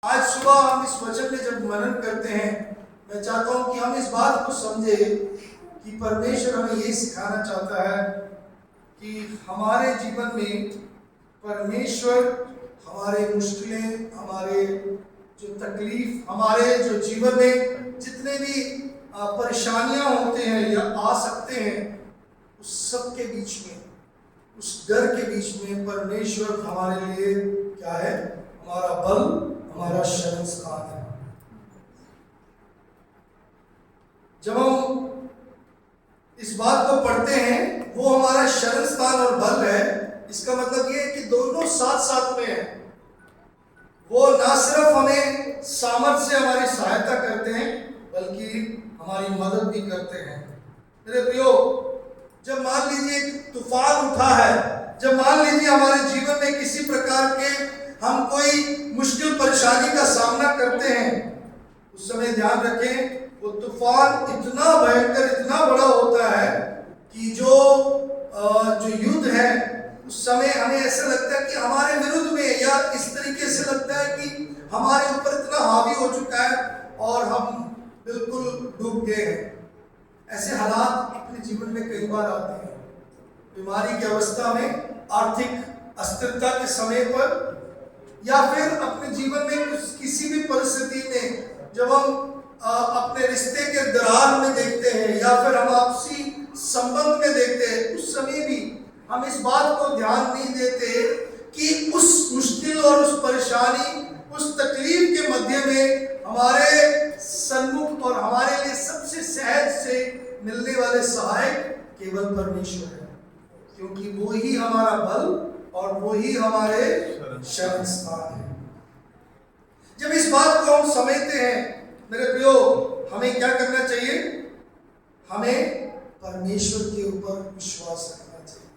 आज सुबह हम इस वचन में जब मनन करते हैं, मैं चाहता हूं कि हम इस बात को समझे कि परमेश्वर हमें ये सिखाना चाहता है कि हमारे जीवन में परमेश्वर हमारे मुश्किलें, हमारे जो तकलीफ, हमारे जो जीवन में जितने भी परेशानियां होते हैं या आ सकते हैं, उस सब के बीच में, उस डर के बीच में परमेश्वर हमारे लिए क्या है? हमारा बल, हमारा शरण स्थान है। जब हम इस बात को पढ़ते हैं, वो हमारा शरण स्थान और बल है, इसका मतलब ये है कि दोनों साथ साथ में है। वो ना सिर्फ हमें सामर्थ्य से हमारी सहायता करते हैं, बल्कि हमारी मदद भी करते हैं। मेरे प्रियो, जब मान लीजिए एक तूफान उठा है, जब मान लीजिए हमारे जीवन में किसी प्रकार के हम कोई मुश्किल परेशानी का सामना करते हैं, उस समय ध्यान रखें, वो तूफान इतना भयंकर, इतना बड़ा होता है कि जो युद्ध है, उस समय हमें ऐसा लगता है कि हमारे विरुद्ध में, या इस तरीके से लगता है कि हमारे ऊपर इतना हावी हो चुका है और हम बिल्कुल डूब गए हैं। ऐसे हालात अपने जीवन में कई बार आते हैं। बीमारी की अवस्था में, आर्थिक अस्थिरता के समय पर, या फिर अपने जीवन में किसी भी परिस्थिति में जब हम अपने रिश्ते के दरार में देखते हैं, या फिर हम आपसी संबंध में देखते हैं, उस समय भी हम इस बात को ध्यान नहीं देते कि उस मुश्किल और उस परेशानी, उस तकलीफ के मध्य में हमारे सन्मुख और हमारे लिए सबसे सहज से मिलने वाले सहायक केवल परमेश्वर है, क्योंकि वो ही हमारा बल और वो ही हमारे शरण स्थान है। जब इस बात को हम समझते हैं, मेरे प्रियो, हमें क्या करना चाहिए? हमें परमेश्वर के ऊपर विश्वास रखना चाहिए।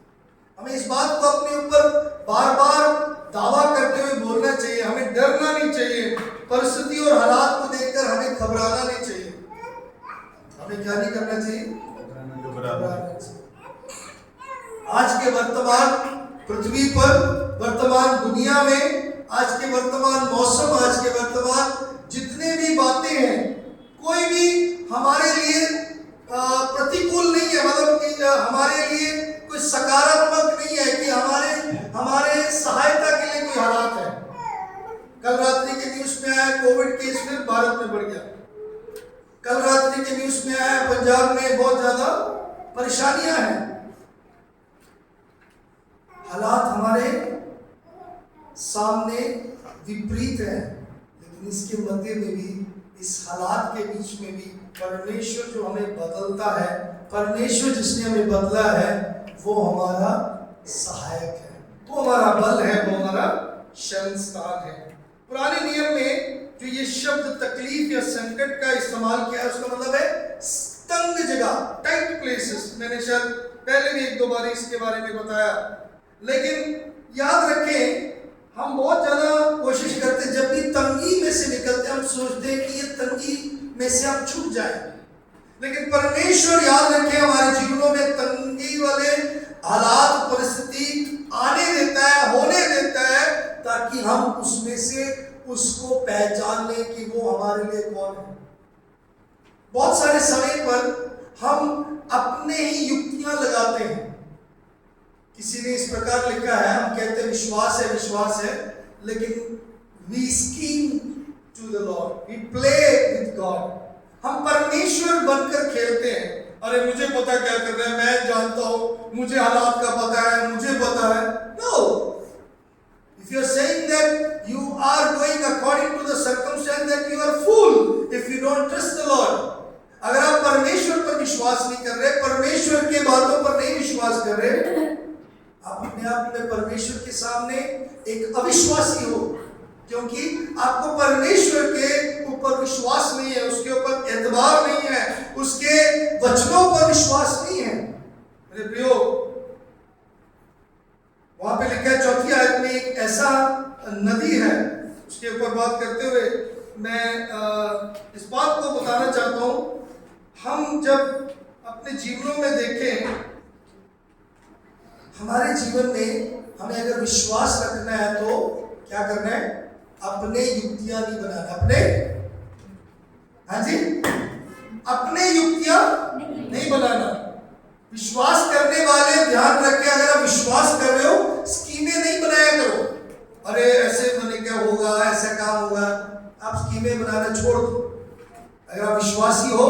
हमें इस बात को अपने ऊपर बार बार दावा करते हुए बोलना चाहिए। हमें डरना नहीं चाहिए, परिस्थिति और हालात को देखकर हमें घबराना नहीं चाहिए। हमें क्या नहीं करना चाहिए? घबराना चाहिए। आज के वर्तमान पृथ्वी पर, वर्तमान दुनिया में, आज के वर्तमान मौसम, आज के वर्तमान जितने भी बातें हैं, कोई भी हमारे लिए प्रतिकूल नहीं है। मतलब कि हमारे लिए कोई सकारात्मक नहीं है कि हमारे सहायता के लिए कोई हालात है। कल रात्रि के न्यूज में आया कोविड केस फिर भारत में बढ़ गया। कल रात्रि के न्यूज में आया पंजाब में बहुत ज्यादा परेशानियां हैं। हालात हमारे सामने विपरीत है, लेकिन इसके मध्य में भी, इस हालात के बीच में भी परमेश्वर जो हमें बदलता है, परमेश्वर जिसने हमें बदला है, वो हमारा सहायक है, वो हमारा बल है, वो हमारा शरण स्थान है। पुराने नियम में जो ये शब्द तकलीफ या संकट का इस्तेमाल किया है, उसका मतलब है तंग जगह, टाइट प्लेसेस। मैंने शायद पहले भी एक दो बार इसके बारे में बताया, लेकिन याद रखें, हम बहुत ज्यादा कोशिश करते हैं, जब भी तंगी में से निकलते हैं, हम सोचते हैं कि ये तंगी में से हम छूट जाए। लेकिन परमेश्वर, याद रखें, हमारे जीवनों में तंगी वाले हालात, परिस्थिति आने देता है, होने देता है, ताकि हम उसमें से उसको पहचान लें कि वो हमारे लिए कौन है। बहुत सारे समय पर हम अपने ही युक्तियां लगाते हैं। किसी ने इस प्रकार लिखा है, हम कहते हैं विश्वास है, लेकिन we scheme to the Lord, we play with God। हम परमेश्वर बनकर खेलते हैं। अरे मुझे पता क्या कर रहा है, मैं जानता हूं, मुझे हालात का पता है, मुझे पता है। No, if you are saying that you are going according to the circumstance, that you are fool if you don't trust the Lord। अगर आप परमेश्वर पर विश्वास नहीं कर रहे, परमेश्वर के बातों पर नहीं विश्वास कर रहे, आप अपने आप में परमेश्वर के सामने एक अविश्वासी हो, क्योंकि आपको परमेश्वर के ऊपर विश्वास नहीं है, उसके ऊपर एतबार नहीं है, उसके वचनों पर विश्वास नहीं है। मेरे प्रियो, वहां पे लिखा है 4वीं आयत में, एक ऐसा नदी है, उसके ऊपर बात करते हुए मैं इस बात को बताना चाहता हूं। हम जब अपने जीवनों में देखें, हमारे जीवन में हमें अगर विश्वास रखना है तो क्या करना है? अपने युक्तियां नहीं बनाना, अपने, हाँ जी, अपने युक्तियां नहीं बनाना। विश्वास करने वाले ध्यान रखें, अगर आप विश्वास कर रहे हो, स्कीमें नहीं बनाया करो। अरे ऐसे मैंने क्या होगा, ऐसा काम होगा, आप स्कीमें बनाना छोड़ दो। अगर आप विश्वासी हो,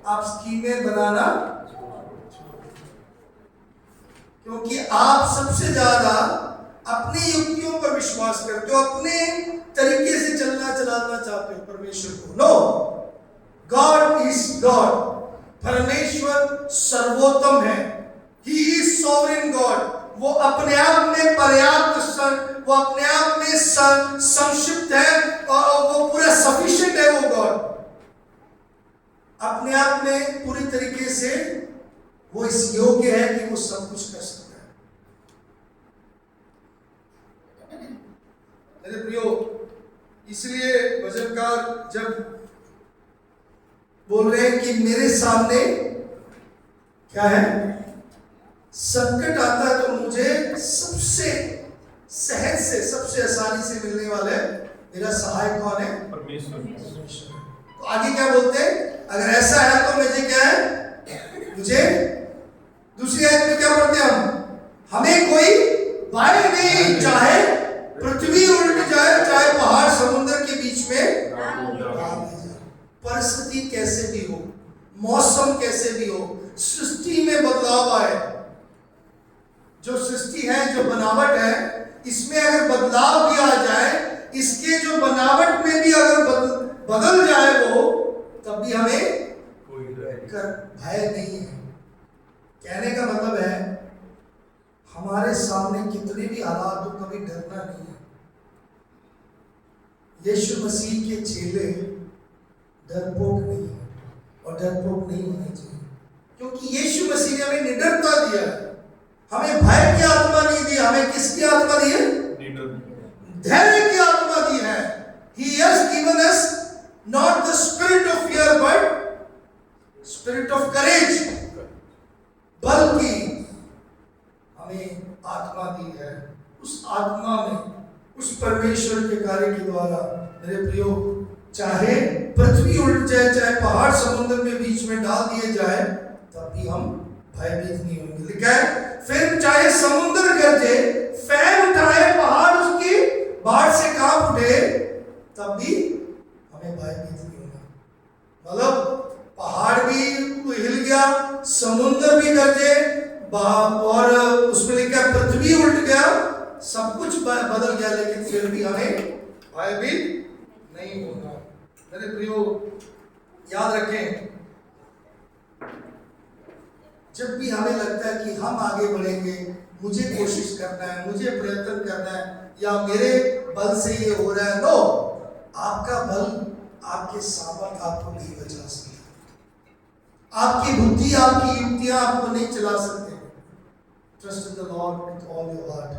आप स्कीमें बनाना, क्योंकि आप सबसे ज्यादा अपनी युक्तियों पर विश्वास करते हो, अपने तरीके से चलना चलाना चाहते हो परमेश्वर को। No, God is God. परमेश्वर सर्वोत्तम है। He is sovereign God. वो अपने आप में पर्याप्त, वो अपने आप में संक्षिप्त है और वो पूरा सफिशिएंट है। वो गॉड अपने आप में पूरी तरीके से वो इस योग्य है कि वो सब कुछ कर सकता है। मेरे प्रियो, इसलिए वचनकार जब बोल रहे हैं कि मेरे सामने क्या है, संकट आता है, तो मुझे सबसे सहज से, सबसे आसानी से मिलने वाला है मेरा सहायक कौन है? परमेश्वर। तो आगे क्या बोलते हैं, अगर ऐसा है तो मुझे क्या है, मुझे दूसरी आयत में क्या पढ़ते हैं हमें कोई भय नहीं, चाहे पृथ्वी उल्ट जाए, चाहे पहाड़ समुद्र के बीच में, परिस्थिति कैसे भी हो, मौसम कैसे भी हो, सृष्टि में बदलाव आए, जो सृष्टि है, जो बनावट है, इसमें अगर बदलाव भी आ जाए, इसके जो बनावट में भी अगर बदल जाए वो, तब भी हमें भय नहीं है। कहने का मतलब है हमारे सामने कितने भी हालात हो, कभी डरना नहीं है। यीशु मसीह के चेले डरपोक नहीं है और डरपोक नहीं होने चाहिए, क्योंकि यीशु मसीह ने हमें निडरता दिया है। हमें भय की आत्मा नहीं दी, हमें किसकी आत्मा दी है? धैर्य की आत्मा दी है। He has given us not the spirit of fear but spirit of courage, बल्कि हमें आत्मा दी है। उस आत्मा में, उस परमेश्वर के कार्य के द्वारा मेरे प्रियो, चाहे पृथ्वी उल्ट जाए, चाहे पहाड़ समुद्र में बीच में डाल दिए जाए, तब भी हम भयभीत नहीं होंगे। लिखा है फिर चाहे समुद्र गरजे, फैल उठाए, पहाड़ उसकी बाढ़ से कांप उठे, तब भी हमें भयभीत नहीं होगा। मतलब पहाड़ भी हिल गया, समुद्र भी गरजे, और उसमें लिखा पृथ्वी उल्ट गया, सब कुछ बदल गया, लेकिन फिर भी हमें भयभीत नहीं होगा। मेरे प्रियो, याद रखें, जब भी हमें लगता है कि हम आगे बढ़ेंगे, मुझे कोशिश करना है, मुझे प्रयत्न करना है, या मेरे बल से ये हो रहा है, नो, आपका बल, आपके सामर्थ आपको नहीं बचा सकते, आपकी बुद्धि, आपकी युक्तियां आपको नहीं चला सकते। Trust in the Lord with all your heart.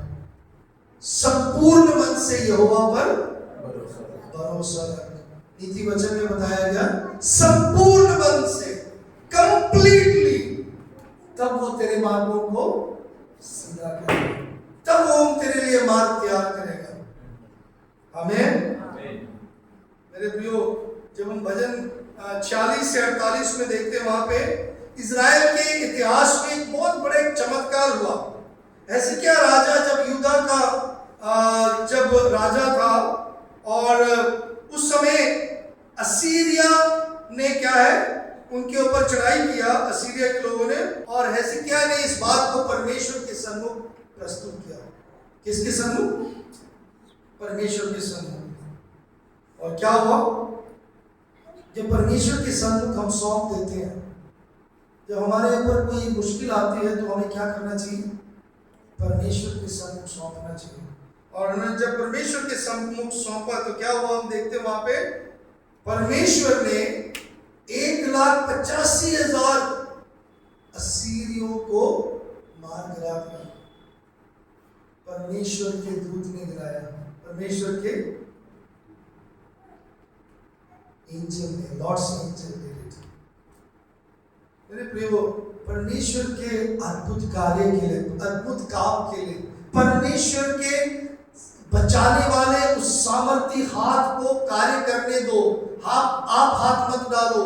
संपूर्ण मन से यहोवा पर भरोसा रख। नीति वचन में बताया गया संपूर्ण मन से, कंप्लीटली, तब वो तेरे मार्गों को सीधा करेगा, तब वो तेरे लिए मार्ग तैयार करेगा। आमीन। मेरे प्रियो, जब हम भजन 46 से 48 में देखते हैं, वहां पे इजराइल के इतिहास में एक बहुत बड़ा एक चमत्कार हुआ। ऐसे क्या राजा, जब यूदा का जब राजा था, और उस समय असीरिया ने क्या है, उनके ऊपर चढ़ाई किया, असीरिया के लोगों ने, और हेzekiah ने इस बात को परमेश्वर के सम्मुख प्रस्तुत किया। किसके सम्मुख? परमेश्वर के सम्मुख। और क्या हुआ? जब परमेश्वर के सम्मुख हम सौंप देते हैं, जब हमारे ऊपर कोई मुश्किल आती है, तो हमें क्या करना चाहिए? परमेश्वर के सम्मुख सौंपना चाहिए। और उन्होंने जब परमेश्वर के सम्मुख सौंपा, तो क्या हुआ? हम देखते हैं वहां पे परमेश्वर ने 1,85,000 असीरियों को मार गिरा दिया। परमेश्वर के दूत ने गिराया, परमेश्वर के एंजल ने, लॉर्ड्स एंजल ने। मेरे प्रियो, परमेश्वर के अद्भुत कार्य के लिए, अद्भुत काम के लिए, परमेश्वर के बचाने वाले उस सामर्थी हाथ को कार्य करने दो। आप हाथ मत डालो,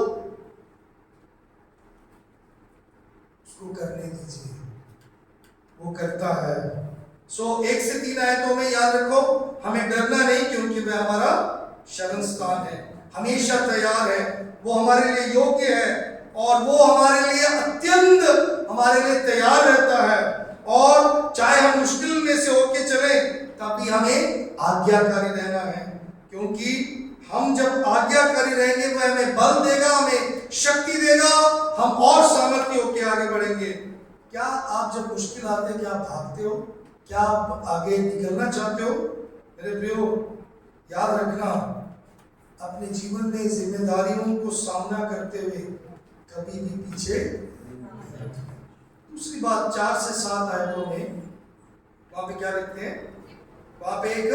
उसको करने दीजिए, वो करता है। 1 से 3 आयतों में याद रखो, हमें डरना नहीं, क्योंकि वह हमारा शरण स्थान है, हमेशा तैयार है, वो हमारे लिए योग्य है और वो हमारे लिए अत्यंत हमारे लिए तैयार रहता है। और चाहे हम मुश्किल में से होके चले, तभी हमें आज्ञाकारी रहना है, क्योंकि हम जब आज्ञाकारी रहेंगे वह हमें बल देगा, हमें शक्ति देगा, हम और सामर्थ्य होके आगे बढ़ेंगे। क्या आप जब मुश्किल आते हैं, क्या आप भागते हो? क्या आप आगे निकलना चाहते हो? मेरे प्रियो, याद रखना, अपने जीवन में जिम्मेदारियों को सामना करते हुए कभी भी पीछे। दूसरी बात, 4 से 7 आयतों में वहां पे क्या लिखते हैं? वहां पे एक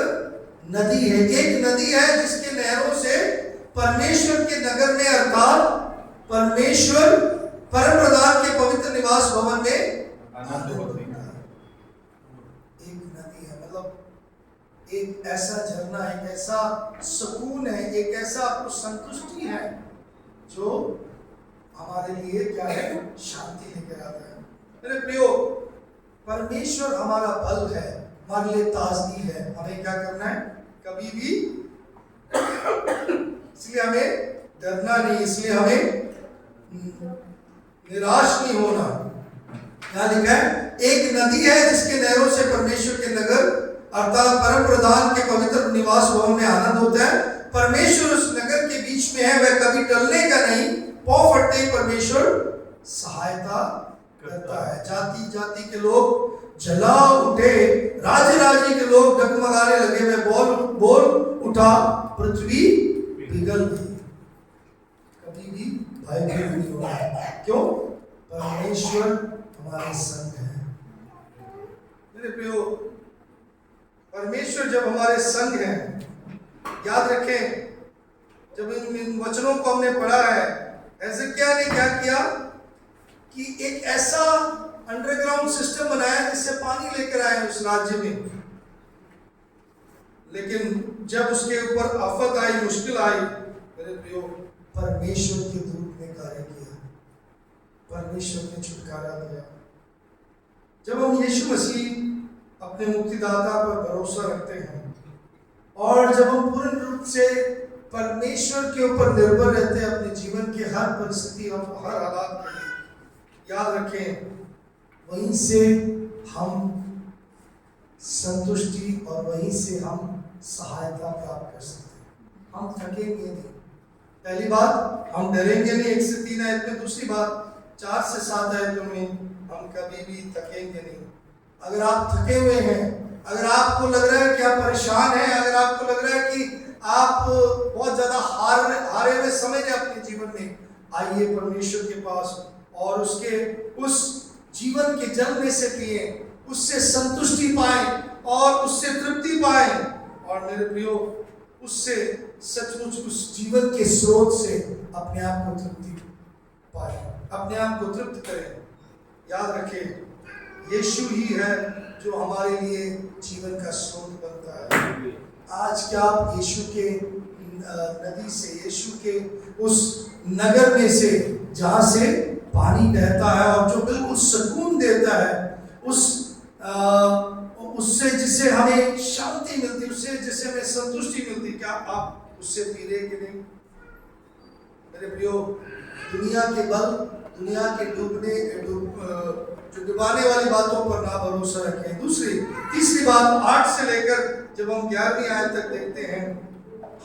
नदी है, एक नदी है जिसके नहरों से परमेश्वर के नगर में, अर्थात परमेश्वर परम प्रधान के पवित्र निवास भवन में आनंद होता है। एक नदी है, मतलब एक ऐसा झरना, एक ऐसा सुकून है, एक ऐसा आपको संतुष्टि है जो हमारे लिए क्या है? शांति लेकर आता है। मेरे प्रियो, परमेश्वर हमारा बल है, हमारे लिए ताजगी है। हमें क्या करना है? कभी भी इसलिए हमें डरना नहीं, इसलिए हमें निराश नहीं होना। क्या लिखा है? एक नदी है जिसके नहरों से परमेश्वर के नगर, अर्थात परम प्रधान के पवित्र निवास भवन में आनंद होता है। परमेश्वर उस नगर के बीच में है, वह कभी टलने का नहीं, पांव फटते ही परमेश्वर सहायता करता है। जाति जाति के लोग जला उठे, राज्य राज्य के लोग डगमगाने लगे, वे बोल उठा, पृथ्वी पिघल गई। कभी भी भयभीत नहीं होना। क्यों? परमेश्वर हमारे संग है। मेरे प्रियो, परमेश्वर जब हमारे संग है, याद रखें, जब इन वचनों को हमने पढ़ा है, ऐसे क्या ने क्या किया कि एक ऐसा अंडरग्राउंड सिस्टम बनाया जिससे पानी लेकर आए उस राज्य में, लेकिन जब उसके ऊपर आफत आई, मुश्किल आई, मेरे प्रियो, परमेश्वर के दूत ने कार्य किया, परमेश्वर ने छुटकारा दिया। जब हम यीशु मसीह अपने मुक्तिदाता पर भरोसा रखते हैं और जब हम पूर्ण रूप से परमेश्वर के ऊपर निर्भर रहते हैं अपने जीवन के हर परिस्थिति और हर हालात में, याद रखें, वहीं से हम संतुष्टि और वहीं से हम सहायता प्राप्त कर सकते हैं। हम थकेंगे नहीं। पहली बात, हम डरेंगे नहीं 1 से 3 आयत में। दूसरी बात, 4 से 7 आयतों में, हम कभी भी थकेंगे नहीं। अगर आप थके हुए हैं, अगर आपको लग रहा है कि आप परेशान हैं, अगर आपको लग रहा है कि आप बहुत ज्यादा हारे हुए समझ हैं अपने जीवन में, आइए परमेश्वर के पास और उसके उस जीवन के जल में से पिए, उससे संतुष्टि पाएं और उससे तृप्ति पाएं। और मेरे प्रियो, उससे सचमुच उस जीवन के स्रोत से अपने आप को तृप्ति पाएं, अपने आप को तृप्त करें। याद रखें, यीशु ही है जो हमारे लिए जीवन का स्रोत बनता है। आज क्या आप यीशु के नदी से, यीशु के उस नगर में से जहाँ से पानी बहता है और जो बिल्कुल सुकून देता है, उससे जिससे हमें शांति मिलती, उससे जिससे हमें संतुष्टि मिलती, क्या आप उससे पी रहे कि नहीं? मेरे प्रियो, दुनिया के बल, दुनिया के जो डुबाने वाली बातों पर ना भरोसा रखें। तीसरी बात, 8 से लेकर जब हम 11वीं आयत तक देखते हैं,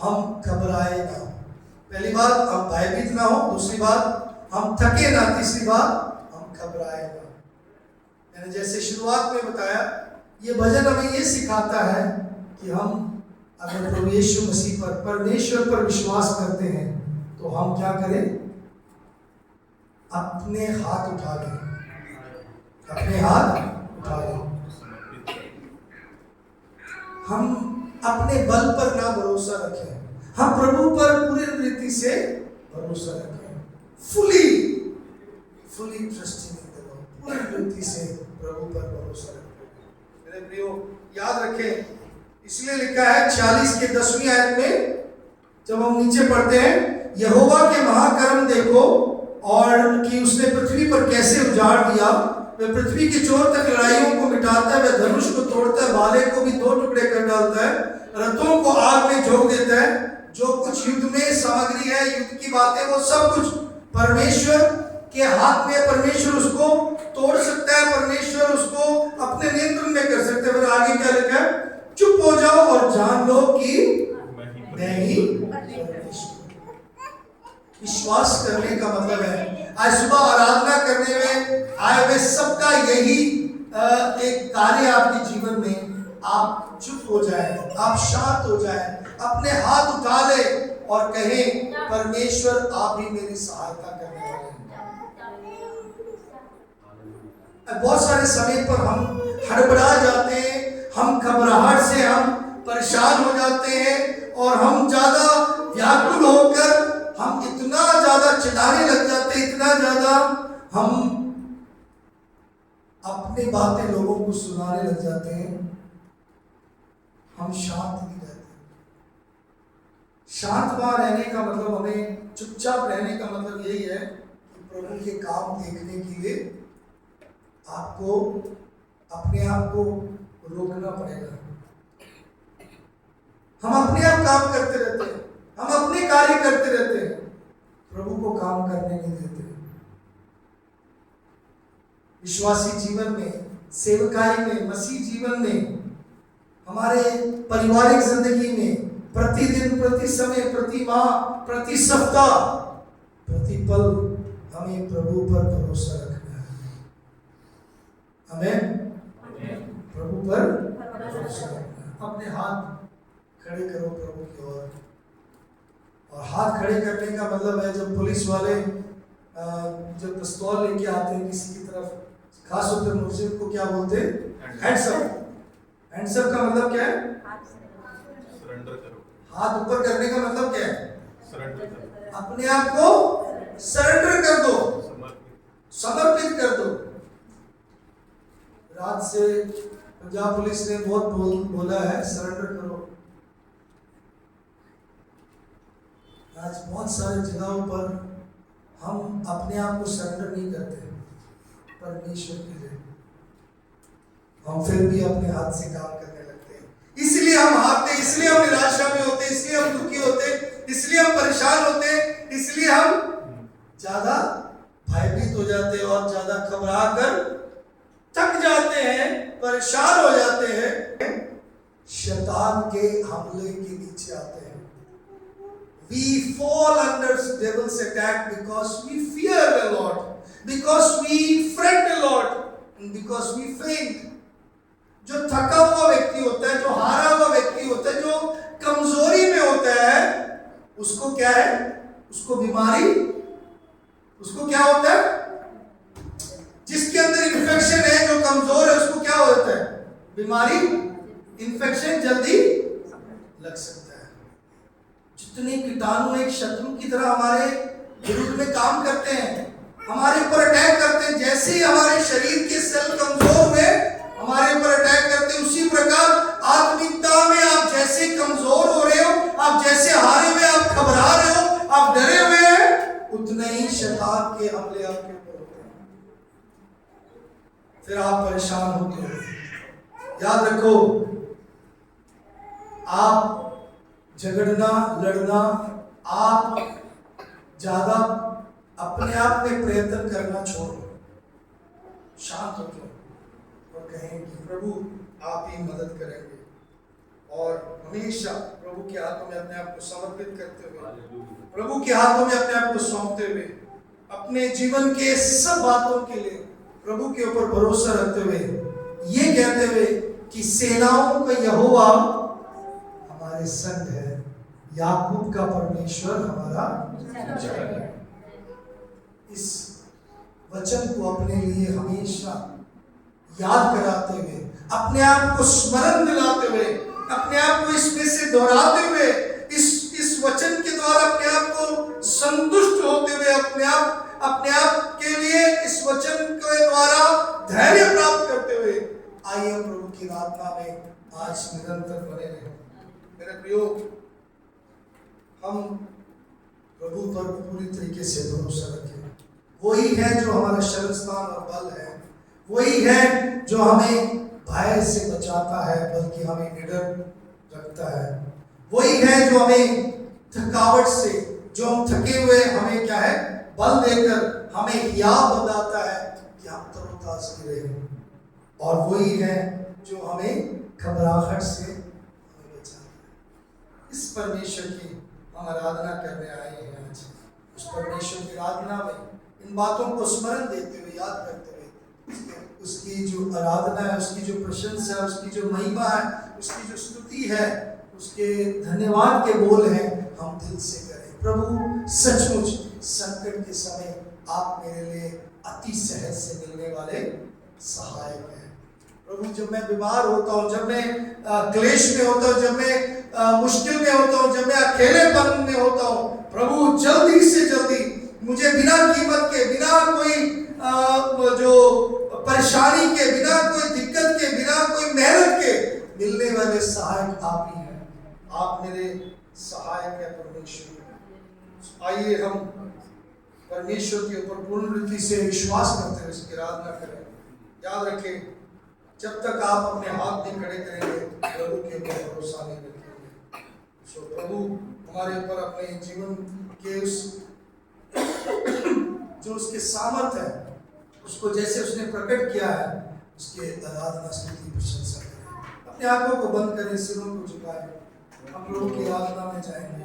हम घबराए ना। पहली बात, हम भयभीत ना हो। दूसरी बात, हम थके ना। तीसरी बात, हम घबराए ना। मैंने जैसे शुरुआत में बताया, ये भजन हमें ये सिखाता है कि हम अगर प्रभु यीशु मसीह पर, परमेश्वर पर विश्वास करते हैं, तो हम क्या करें? अपने हाथ उठा लें, अपने हाथ उठा लें। हम अपने बल पर ना भरोसा रखें, हम प्रभु पर पूरी रीति से भरोसा रखें। fully trusting in the Lord, पूरी रीति से प्रभु पर भरोसा रखें। मेरे प्रियो, याद रखें, इसलिए लिखा है 46 के 10वीं आयत में, जब हम नीचे पढ़ते हैं, यहोवा के महाकर्म देखो और कि उसने पृथ्वी पर कैसे उजाड़ दिया। वह पृथ्वी के चोर तक लड़ाइयों को मिटाता है, वह धनुष को तोड़ता है, भाले को भी 2 टुकड़े कर डालता है, रथों को आग में झोंक देता है। जो कुछ युद्ध में सामग्री है, युद्ध की बातें, वो सब कुछ परमेश्वर के हाथ में। परमेश्वर उसको तोड़ सकता है, परमेश्वर उसको अपने नियंत्रण में कर सकते हैं। फिर आगे क्या लिखा है, चुप हो जाओ और जान लो कि मैं ही परमेश्वर। विश्वास करने का मतलब है, आज सुबह आराधना करने में आए हुए सबका यही एक कार्य आपके जीवन में, आप चुप हो जाए, आप शांत हो जाए, अपने हाथ उठा ले और कहें, परमेश्वर आप ही मेरी सहायता करने वाले हैं। बहुत सारे समय पर हम हड़बड़ा जाते हैं, हम घबराहट से हम परेशान हो जाते हैं और हम ज्यादा व्याकुल होकर हम इतना ज्यादा चिल्लाने लग जाते हैं, इतना ज्यादा हम अपनी बातें लोगों को सुनाने लग जाते हैं, हम शांत नहीं रहते। शांत वहां रहने का मतलब, हमें चुपचाप रहने का मतलब यही है कि प्रभु के काम देखने के लिए आपको अपने आप को रोकना पड़ेगा। हम अपने आप काम करते रहते हैं, हम अपने कार्य करते रहते हैं, प्रभु को काम करने नहीं देते। विश्वासी जीवन में, सेवकाई में, मसीह जीवन में, हमारे पारिवारिक जिंदगी में, प्रतिदिन, प्रति समय, प्रति माह, प्रति सप्ताह, प्रति पल हमें प्रभु पर भरोसा रखना है। हमें प्रभु पर भरोसा रखना है। अपने हाथ खड़े करो प्रभु की ओर। और हाथ खड़े करने का मतलब है, जब पुलिस वाले जब पिस्तौल लेके आते हैं किसी की तरफ, खास तौर पर मुस्लिम को क्या बोलते हैं, हैंड्स अप। हैंड्स अप का मतलब क्या है, सरेंडर करो। हाथ ऊपर करने का मतलब क्या है, सरेंडर करो, अपने आप को सरेंडर कर दो, समर्पित कर दो। रात से पंजाब पुलिस ने बहुत बोला है, सरेंडर करो। आज बहुत सारे जगहों पर हम अपने आप को सरेंडर नहीं करते परमेश्वर के लिए, हम फिर भी अपने हाथ से काम करने लगते हैं। इसलिए हम हारते, इसलिए हम निराशा में होते, इसलिए हम दुखी होते, इसलिए हम परेशान होते, इसलिए हम ज्यादा भयभीत हो जाते हैं और ज्यादा घबरा कर थक जाते हैं, परेशान हो जाते हैं, शैतान के हमले के नीचे आते हैं। We fall under devil's attack because we fear the Lord, because we fret a lot, and because we faint. जो थका हुआ व्यक्ति होता है, जो हारा हुआ व्यक्ति होता है, जो कमजोरी में होता है, उसको क्या है, उसको बीमारी, उसको क्या होता है, जिसके अंदर इन्फेक्शन है, जो कमजोर है, उसको क्या होता है, बीमारी, इन्फेक्शन जल्दी लग सकता है। जितने कीटाणु एक शत्रु की तरह हमारे विरुद्ध में काम करते हैं, हमारे ऊपर अटैक करते हैं, जैसे ही हमारे शरीर के सेल कमजोर हुए हमारे ऊपर अटैक करते हैं, उसी प्रकार आत्मिकता में आप जैसे कमजोर हो रहे हो, आप जैसे हारे हुए, आप घबरा रहे हो, आप डरे हुए हैं, उतने ही शैतान के हमले आपके ऊपर होते हैं, फिर आप परेशान होते हो। याद रखो, आप झगड़ना, लड़ना, आप ज्यादा अपने आप में प्रयत्न करना छोड़ो, शांत हो जाओ और कहें कि प्रभु आप ही मदद करेंगे। और हमेशा प्रभु के हाथों में अपने आप को समर्पित करते हुए, प्रभु के हाथों में अपने आप को सौंपते हुए, अपने जीवन के सब बातों के लिए प्रभु के ऊपर भरोसा रखते हुए, ये कहते हुए कि सेनाओं का यहोवा हमारे संग है, याकूब का परमेश्वर हमारा जय है। इस वचन को अपने लिए हमेशा याद कराते हुए, अपने आप को स्मरण दिलाते हुए, अपने आप को इसमें से दोहराते हुए, इस वचन के द्वारा अपने आप को संतुष्ट होते हुए, अपने आप के लिए इस वचन के द्वारा धैर्य प्राप्त करते हुए आइए हम प्रभु की आराधना में आज निरंतर बने रहें। मेरे प्रियो, हम प्रभु पर पूरी तरीके से भरोसा रखें। वही है जो हमारा शरण स्थान और बल है, वही है जो हमें भय से बचाता है बल्कि हमें निडर रखता है, वही है जो हमें थकावट से, जो हम थके हुए हमें क्या है बल देकर हमें हियाव बनाता है कि हम तरोताजा रहें, और वही है जो हमें घबराहट से हमें बचाता है। इस परमेश्वर की हम आराधना करने आए हैं आज। उस परमेश्वर की आराधना में इन बातों को स्मरण देते हुए, याद करते हुए, उसकी जो आराधना है, उसकी जो प्रशंसा है, उसकी जो महिमा है, उसकी जो स्तुति है, उसके धन्यवाद के बोल हैं, हम दिल से करें। प्रभु सचमुच संकट के समय आप मेरे लिए अति सहज से मिलने वाले सहायक हैं। प्रभु, जब मैं बीमार होता हूँ, जब मैं क्लेश में होता हूँ, जब मैं मुश्किल में होता हूँ, जब मैं अकेलेपन में होता हूँ, प्रभु जल्दी से जल्दी मुझे बिना कीमत के, बिना कोई जो परेशानी के, बिना कोई दिक्कत के, बिना कोई मेहनत के मिलने वाले सहायक आप ही हैं। आप मेरे सहायक है परमेश्वर। आइए हम परमेश्वर के ऊपर पूर्ण रीति से विश्वास करते हुए इसकी आराधना करें। याद रखें, जब तक आप अपने हाथ नहीं खड़े करेंगे, प्रभु के ऊपर भरोसा नहीं रखेंगे। सो प्रभु हमारे ऊपर अपने जीवन के उस जो उसके सामर्थ है, उसको जैसे उसने प्रकट किया है, उसके आराधना स्तुति प्रशंसा करें। अपने आंखों को बंद करें, सिरों को झुकाएं, हम लोग की आराधना में जाएंगे।